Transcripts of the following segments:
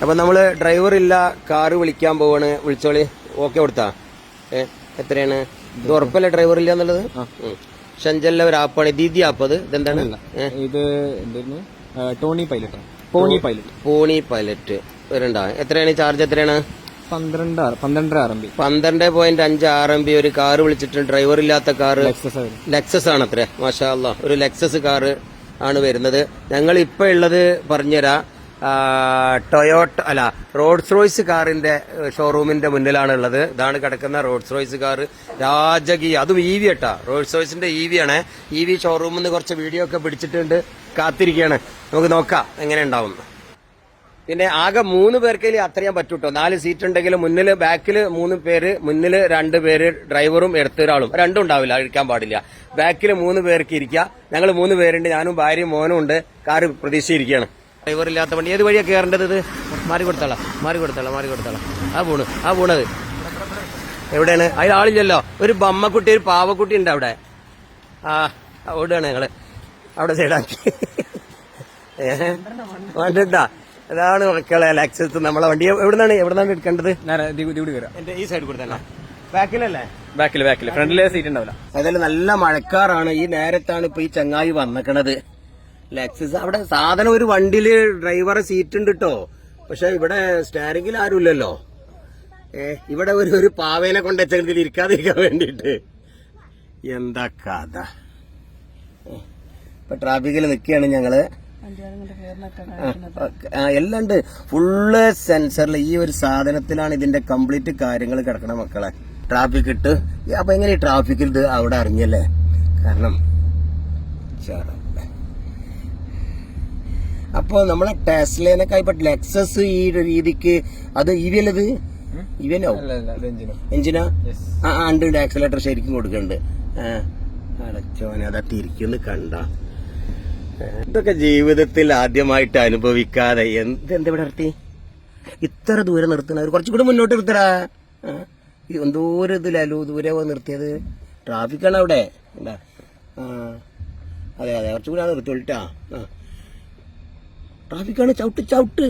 അപ്പൊ നമ്മള് ഡ്രൈവർ ഇല്ല, കാറ് വിളിക്കാൻ പോവാണ്. വിളിച്ചോളി. ഓക്കെ കൊടുത്താ? എത്രയാണ് ഇത്? ഉറപ്പല്ലേ ഡ്രൈവർ ഇല്ല എന്നുള്ളത്? ഷഞ്ചലിലെ ഒരു ആപ്പാണ് ദീദി ആപ്പ്. അത് ഇതെന്താണ്? ഇത് ടോണി പൈലറ്റ്, പോണി പൈലറ്റ്. പോണി പൈലറ്റ് വരണ്ടാ? എത്രയാണ് ചാർജ്? എത്രയാണ്? 12.5 RMB. ഒരു കാറ് വിളിച്ചിട്ട് ഡ്രൈവർ ഇല്ലാത്ത കാറ് ലെക്സസ് ആണ്. അത്ര മാഷാ അല്ലാ, ഒരു ലെക്സസ് കാറ് ആണ് വരുന്നത്. ഞങ്ങൾ ഇപ്പൊ ഉള്ളത് പറഞ്ഞുതരാ, ടൊയോട്ട അല്ല റോൾസ് റോയ്സ് കാറിന്റെ ഷോറൂമിന്റെ മുന്നിലാണ് ഉള്ളത്. ഇതാണ് കിടക്കുന്ന റോൾസ് റോയ്സ് കാറ്, രാജകീയ. അതും EV കേട്ടാ, റോൾസ് റോയ്സിന്റെ EV ആണ്. EV ഷോറൂമിൽ നിന്ന് കുറച്ച് വീഡിയോ ഒക്കെ പിടിച്ചിട്ടുണ്ട്, കാത്തിരിക്കുകയാണ്. നമുക്ക് നോക്കാം എങ്ങനെ ഉണ്ടാവും. പിന്നെ ആകെ 3 പേർക്കേ യാത്ര ചെയ്യാൻ പറ്റൂട്ടോ. 4 സീറ്റ് ഉണ്ടെങ്കിലും മുന്നില് ബാക്കില് 3 പേര്, മുന്നില് 2 പേര്, ഡ്രൈവറും എടുത്തൊരാളും. രണ്ടും ഉണ്ടാവില്ല, ഇരിക്കാൻ പാടില്ല. ബാക്കില് 3 പേർക്ക് ഇരിക്കുക. ഞങ്ങൾ 3 പേരുണ്ട്, ഞാനും ഭാര്യയും മോനും ഉണ്ട്. കാറ് പ്രതീക്ഷിച്ചിരിക്കുകയാണ്. ഡ്രൈവർ ഇല്ലാത്ത വണ്ടി ഏത് വഴിയാണ് കയറേണ്ടത്? ഇത് മാറി കൊടുത്താളാ. ആ പോണത് എവിടെയാണ്? അതിൽ ആളില്ലല്ലോ. ഒരു ബമ്മക്കുട്ടി, ഒരു പാവക്കുട്ടി ഉണ്ട് അവിടെ. ഓടുകയാണ് ഞങ്ങള്. അവിടെ സൈഡാക്കി വേണ്ടാ. അതാണ് മക്കളെ ലെക്സസ് നമ്മളെ വണ്ടി. എവിടുന്നാണ് എടുക്കേണ്ടത്? എന്റെ ഈ സൈഡ് കൂടെ തന്നെ. ബാക്കിലല്ലേ? ബാക്കില്. ഫ്രണ്ടിലെ സീറ്റ് ഉണ്ടാവില്ല. ഏതായാലും നല്ല മഴക്കാറാണ്. ഈ നേരത്താണ് ഇപ്പൊ ഈ ചങ്ങായി വന്നിക്കണത്. ലെക്സസ് അവിടെ സാധനം ഒരു വണ്ടിയില് ഡ്രൈവറെ സീറ്റ് ഉണ്ട് കേട്ടോ. പക്ഷെ ഇവിടെ സ്റ്റാരിങ്ങിൽ ആരുമില്ലല്ലോ. ഇവിടെ ഒരു പാവേനെ കൊണ്ടുവച്ചെങ്കിൽ ഇരിക്കാതിരിക്കാൻ വേണ്ടിട്ട്. എന്താ കഥ. ഇപ്പൊ ട്രാഫിക്കിൽ നിൽക്കുകയാണ് ഞങ്ങള്. എല്ലാം ഉണ്ട്, ഫുള്ള് സെൻസറിൽ. ഈ ഒരു സാധനത്തിലാണ് ഇതിന്റെ കംപ്ലീറ്റ് കാര്യങ്ങൾ കിടക്കണം മക്കളെ. ട്രാഫിക് ഇട്ട് അപ്പൊ എങ്ങനെ ട്രാഫിക്കിൽ ഇത് അവിടെ അറിഞ്ഞല്ലേ? കാരണം അപ്പൊ നമ്മളെ ടെസ്ലേനൊക്കെ ഇപ്പൊ ലെക്സസ് ഈ രീതിക്ക് അത് EV അല്ലത്? ഇവനോ എഞ്ചിനാ? ഉണ്ട്. ആക്സിലേറ്റർ ശരിക്കും കൊടുക്കണ്ട്. അടച്ചോനെ അതൊക്കെ ഇരിക്കുന്നു കണ്ട. ഇതൊക്കെ ജീവിതത്തിൽ ആദ്യമായിട്ട് അനുഭവിക്കാതെ എന്താ നിർത്തി ഇത്ര ദൂരം നിർത്തണ? കുറച്ചുകൂടി മുന്നോട്ട് നിർത്തടാ. എന്തോരം ഇതിലല്ലോ ദൂരെ നിർത്തിയത്. ട്രാഫിക്കാണ് അവിടെ. എന്താ? അതെ കുറച്ചുകൂടി നിർത്തിട്ടാ. ട്രാഫിക്കാണ്. ചവിട്ട്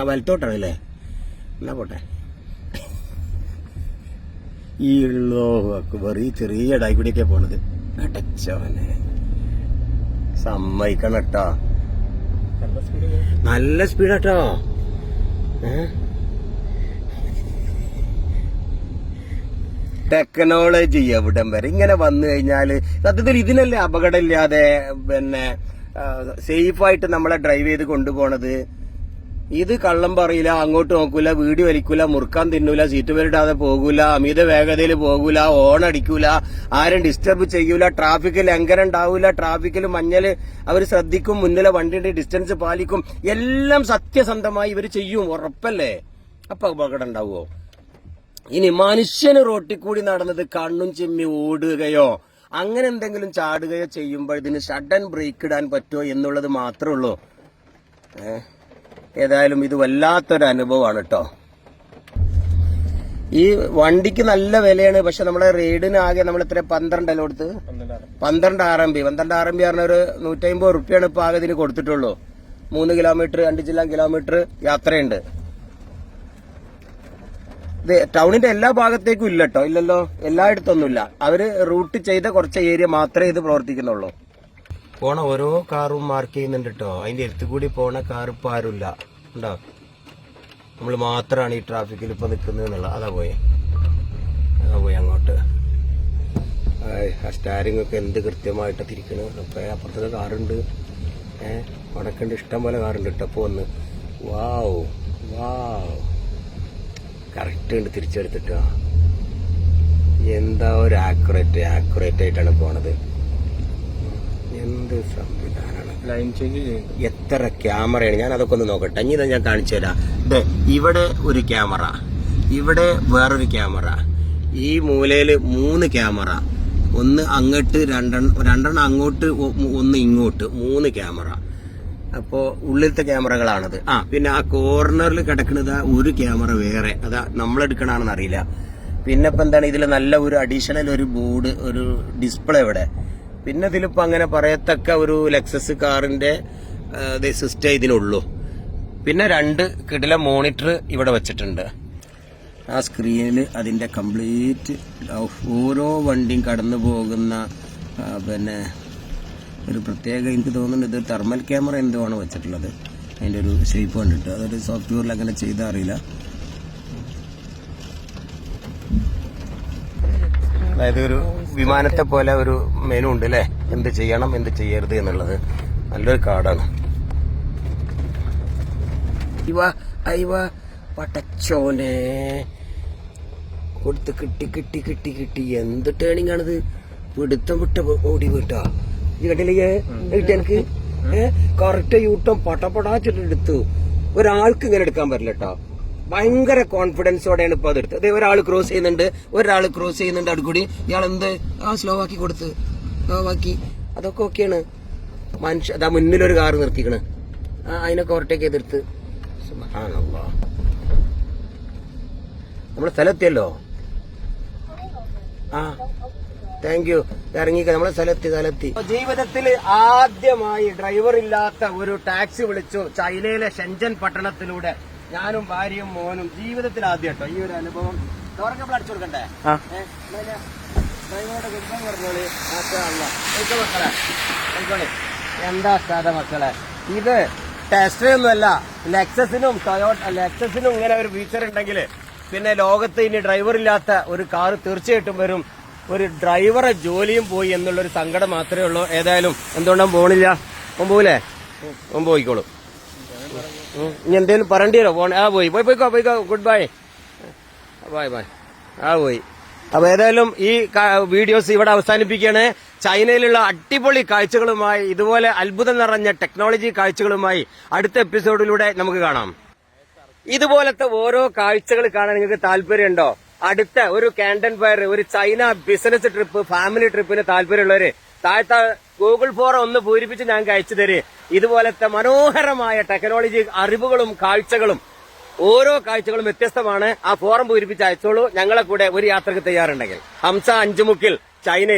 വലത്തോട്ടാണല്ലേ? എന്നാ പോട്ടെ. ഈ വെറി ചെറിയ ഇടായിക്കൂടിയൊക്കെ പോണത്. അടച്ചവനെ സമ്മതിക്കണം കേട്ടോ. നല്ല സ്പീഡാട്ടോ. ടെക്നോളജി എവിടം വരെ ഇങ്ങനെ വന്നു കഴിഞ്ഞാല് സത്യത്തിൽ ഇതിനല്ലേ അപകടമില്ലാതെ പിന്നെ സേഫായിട്ട് നമ്മളെ ഡ്രൈവ് ചെയ്ത് കൊണ്ടുപോണത്. ഇത് കള്ളം പറയില്ല, അങ്ങോട്ട് നോക്കൂല, വീഡിയോ വലിക്കൂല, മുറുക്കാൻ തിന്നൂല, സീറ്റ് ബെൽറ്റാതെ പോകൂല, അമിത വേഗതയിൽ പോകൂല, ഓൺ അടിക്കൂല, ആരും ഡിസ്റ്റർബ് ചെയ്യൂല, ട്രാഫിക്കിൽ ലംഘനം ഉണ്ടാവൂല, ട്രാഫിക്കിൽ മഞ്ഞല് അവർ ശ്രദ്ധിക്കും, മുന്നിലെ വണ്ടിയുടെ ഡിസ്റ്റൻസ് പാലിക്കും, എല്ലാം സത്യസന്ധമായി ഇവർ ചെയ്യും. ഉറപ്പല്ലേ? അപ്പൊ അപകടം ഉണ്ടാവുമോ? ഇനി മനുഷ്യന് റോട്ടിൽ കൂടി നടന്നത് കണ്ണും ചിമ്മി ഓടുകയോ അങ്ങനെ എന്തെങ്കിലും ചാടുകയോ ചെയ്യുമ്പോൾ ഇതിന് സഡൻ ബ്രേക്ക് ഇടാൻ പറ്റുമോ എന്നുള്ളത് മാത്രമേ ഉള്ളൂ. ഏതായാലും ഇത് വല്ലാത്തൊരു അനുഭവമാണ് കേട്ടോ. ഈ വണ്ടിക്ക് നല്ല വിലയാണ്. പക്ഷെ നമ്മളെ റേഡിന് ആകെ നമ്മൾ ഇത്ര 12 കൊടുത്ത് 12 RMB പറഞ്ഞ ഒരു 150 റുപ്യാണ് ഇപ്പൊ ആകെ ഇതിന് കൊടുത്തിട്ടുള്ളൂ. 3 കിലോമീറ്റർ 2 ജില്ലാ കിലോമീറ്റർ യാത്രയുണ്ട്. ഇത് ടൗണിന്റെ എല്ലാ ഭാഗത്തേക്കും ഇല്ല കേട്ടോ. ഇല്ലല്ലോ, എല്ലായിടത്തൊന്നുമില്ല. അവര് റൂട്ട് ചെയ്ത കുറച്ച് ഏരിയ മാത്രമേ ഇത് പ്രവർത്തിക്കുന്നുള്ളൂ. പോണ ഓരോ കാറും മാർക്ക് ചെയ്യുന്നുണ്ട് കേട്ടോ. അതിന്റെ അടുത്ത് കൂടി പോണ കാർ ഇപ്പൊ ആരുമില്ല. ഉണ്ടോ? നമ്മൾ മാത്രമാണ് ഈ ട്രാഫിക്കിൽ ഇപ്പൊ നിൽക്കുന്നത് എന്നുള്ള. അതാ പോയി അങ്ങോട്ട്. ആ സ്റ്റാരിങ് ഒക്കെ എന്ത് കൃത്യമായിട്ട് തിരിക്കണ്. അപ്പൊ അപ്പുറത്തൊക്കെ കാറുണ്ട്, വടക്കുണ്ട്, ഇഷ്ടം പോലെ കാറുണ്ട് കേട്ടോ. അപ്പൊ ഒന്ന് വാവ് കറക്റ്റ് ഉണ്ട് തിരിച്ചെടുത്തിട്ടോ. എന്താ ഒരു ആക്യുറേറ്റ് ആയിട്ടാണ് പോണത്. എന്ത് സംവിധാനമാണ്. ലൈൻ ചേഞ്ച് ചെയ്യുന്നത്. എത്ര ക്യാമറയാണ്. ഞാൻ അതൊക്കെ ഒന്ന് നോക്കട്ടെ. ഇനി ഇതാ ഞാൻ കാണിച്ചു തരാം. ഇവിടെ ഒരു ക്യാമറ, ഇവിടെ വേറൊരു ക്യാമറ, ഈ മൂലയില് 3 ക്യാമറ. ഒന്ന് അങ്ങോട്ട്, രണ്ടെണ്ണം അങ്ങോട്ട്, ഒന്ന് ഇങ്ങോട്ട്, 3 ക്യാമറ. അപ്പോ ഉള്ളിലത്തെ ക്യാമറകളാണത്. പിന്നെ ആ കോർണറിൽ കിടക്കുന്നത് ഒരു ക്യാമറ വേറെ. അതാ നമ്മളെടുക്കണമെന്ന് അറിയില്ല. പിന്നെ ഇപ്പൊ എന്താണ് ഇതിൽ നല്ല ഒരു അഡീഷണൽ ഒരു ബോർഡ്, ഒരു ഡിസ്പ്ലേ ഇവിടെ. പിന്നെ ഇതിലിപ്പോ അങ്ങനെ പറയത്തക്ക ഒരു ലെക്സസ് കാറിന്റെ സിസ്റ്റം ഇതിനുള്ളൂ. പിന്നെ 2 കിടില മോണിറ്റർ ഇവിടെ വെച്ചിട്ടുണ്ട്. ആ സ്ക്രീനിൽ അതിന്റെ കംപ്ലീറ്റ് ഓരോ വണ്ടിയും കടന്നു പോകുന്ന പിന്നെ ഒരു പ്രത്യേക, എനിക്ക് തോന്നുന്നത് ഇത് തെർമൽ ക്യാമറ എന്തോ ആണ് വെച്ചിട്ടുള്ളത്. അതിന്റെ ഒരു ഷേപ്പ് കണ്ടിട്ട് അതൊരു സോഫ്റ്റ്വെയറിൽ അങ്ങനെ ചെയ്താൽ അറിയില്ല. അതായത് ഒരു വിമാനത്തെ പോലെ ഒരു മെനു ഉണ്ട് അല്ലേ, എന്ത് ചെയ്യണം എന്ത് ചെയ്യരുത് എന്നുള്ളത്. നല്ലൊരു കാർഡാണ്. പടച്ചോനെ കൊടുത്ത് കിട്ടി എന്ത് ടേണിംഗ് ആണിത്. പിടുത്തം വിട്ട ഓടി വിട്ടാ ഈ കണ്ടില്ലേ എനിക്ക് കറക്റ്റ് യൂട്ടം പടപടാച്ചിട്ടെടുത്തു. ഒരാൾക്ക് ഇങ്ങനെ എടുക്കാൻ പറ്റില്ല കേട്ടോ. ഭയങ്കര കോൺഫിഡൻസോടെയാണ് ഇപ്പൊ അതെടുത്തത്. അതേ ഒരാൾ ക്രോസ് ചെയ്യുന്നുണ്ട് അടുക്കൂടി. ഇയാൾ എന്ത് സ്ലോ ആക്കി കൊടുത്ത് സ്ലോ ആക്കി. അതൊക്കെ ഓക്കെയാണ്. മനുഷ്യ അതാ മുന്നിലൊരു കാർ നിർത്തിക്കണ്, അതിനൊക്കെ ഓവർടേക്ക് ചെയ്തെടുത്ത്. സുബ്ഹാനല്ലാഹ്. നമ്മളെ സ്ഥലത്തിയല്ലോ. Thank you. ഇറങ്ങിക്ക, നമ്മളെ സ്ഥലത്തി. ജീവിതത്തിൽ ആദ്യമായി ഡ്രൈവർ ഇല്ലാത്ത ഒരു ടാക്സി വിളിച്ചു ചൈനയിലെ ഷെൻജൻ പട്ടണത്തിലൂടെ. ഞാനും ഭാര്യയും മോനും ജീവിതത്തിൽ ആദ്യം കേട്ടോ ഈ ഒരു അനുഭവം. ഡോറൊക്കെ അടിച്ചു കൊടുക്കണ്ടേ? ഡ്രൈവറുടെ ഗുഡ് പറഞ്ഞോളി. മക്കളെ ആയിക്കോളെ. എന്താ സാധ മക്കളെ, ഇത് ടെസ്റ്റ് ഒന്നുമല്ല. ലെക്സസിനും ഇങ്ങനെ ഒരു ഫീച്ചർ ഉണ്ടെങ്കിൽ പിന്നെ ലോകത്ത് ഇനി ഡ്രൈവർ ഇല്ലാത്ത ഒരു കാർ തീർച്ചയായിട്ടും വരും. ഒരു ഡ്രൈവറെ ജോലിയും പോയി എന്നുള്ളൊരു സങ്കടം മാത്രമേ ഉള്ളൂ. ഏതായാലും എന്തുകൊണ്ടും പോണില്ല. പോകൂലേ? പോയിക്കോളൂ. ഇനി എന്തേലും പറയേണ്ടി വരോ? പോയിക്കോ. Good bye. പോയി. അപ്പൊ ഏതായാലും ഈ വീഡിയോസ് ഇവിടെ അവസാനിപ്പിക്കുകയാണ്. ചൈനയിലുള്ള അടിപൊളി കാഴ്ചകളുമായി, ഇതുപോലെ അത്ഭുതം നിറഞ്ഞ ടെക്നോളജി കാഴ്ചകളുമായി അടുത്ത എപ്പിസോഡിലൂടെ നമുക്ക് കാണാം. ഇതുപോലത്തെ ഓരോ കാഴ്ചകൾ കാണാൻ നിങ്ങൾക്ക് താല്പര്യമുണ്ടോ? അടുത്ത ഒരു കാൻഡൻ ഫയർ, ഒരു ചൈന ബിസിനസ് ട്രിപ്പ്, ഫാമിലി ട്രിപ്പിന് താല്പര്യമുള്ളവര് താഴത്തെ ഗൂഗിൾ ഫോറം ഒന്ന് പൂരിപ്പിച്ച് ഞങ്ങൾക്ക് അയച്ചു തരും. ഇതുപോലത്തെ മനോഹരമായ ടെക്നോളജി അറിവുകളും കാഴ്ചകളും, ഓരോ കാഴ്ചകളും വ്യത്യസ്തമാണ്. ആ ഫോറം പൂരിപ്പിച്ച് അയച്ചോളൂ. ഞങ്ങളെ കൂടെ ഒരു യാത്രക്ക് തയ്യാറുണ്ടെങ്കിൽ. ഹംസ അഞ്ചുമുക്കിൽ, ചൈന.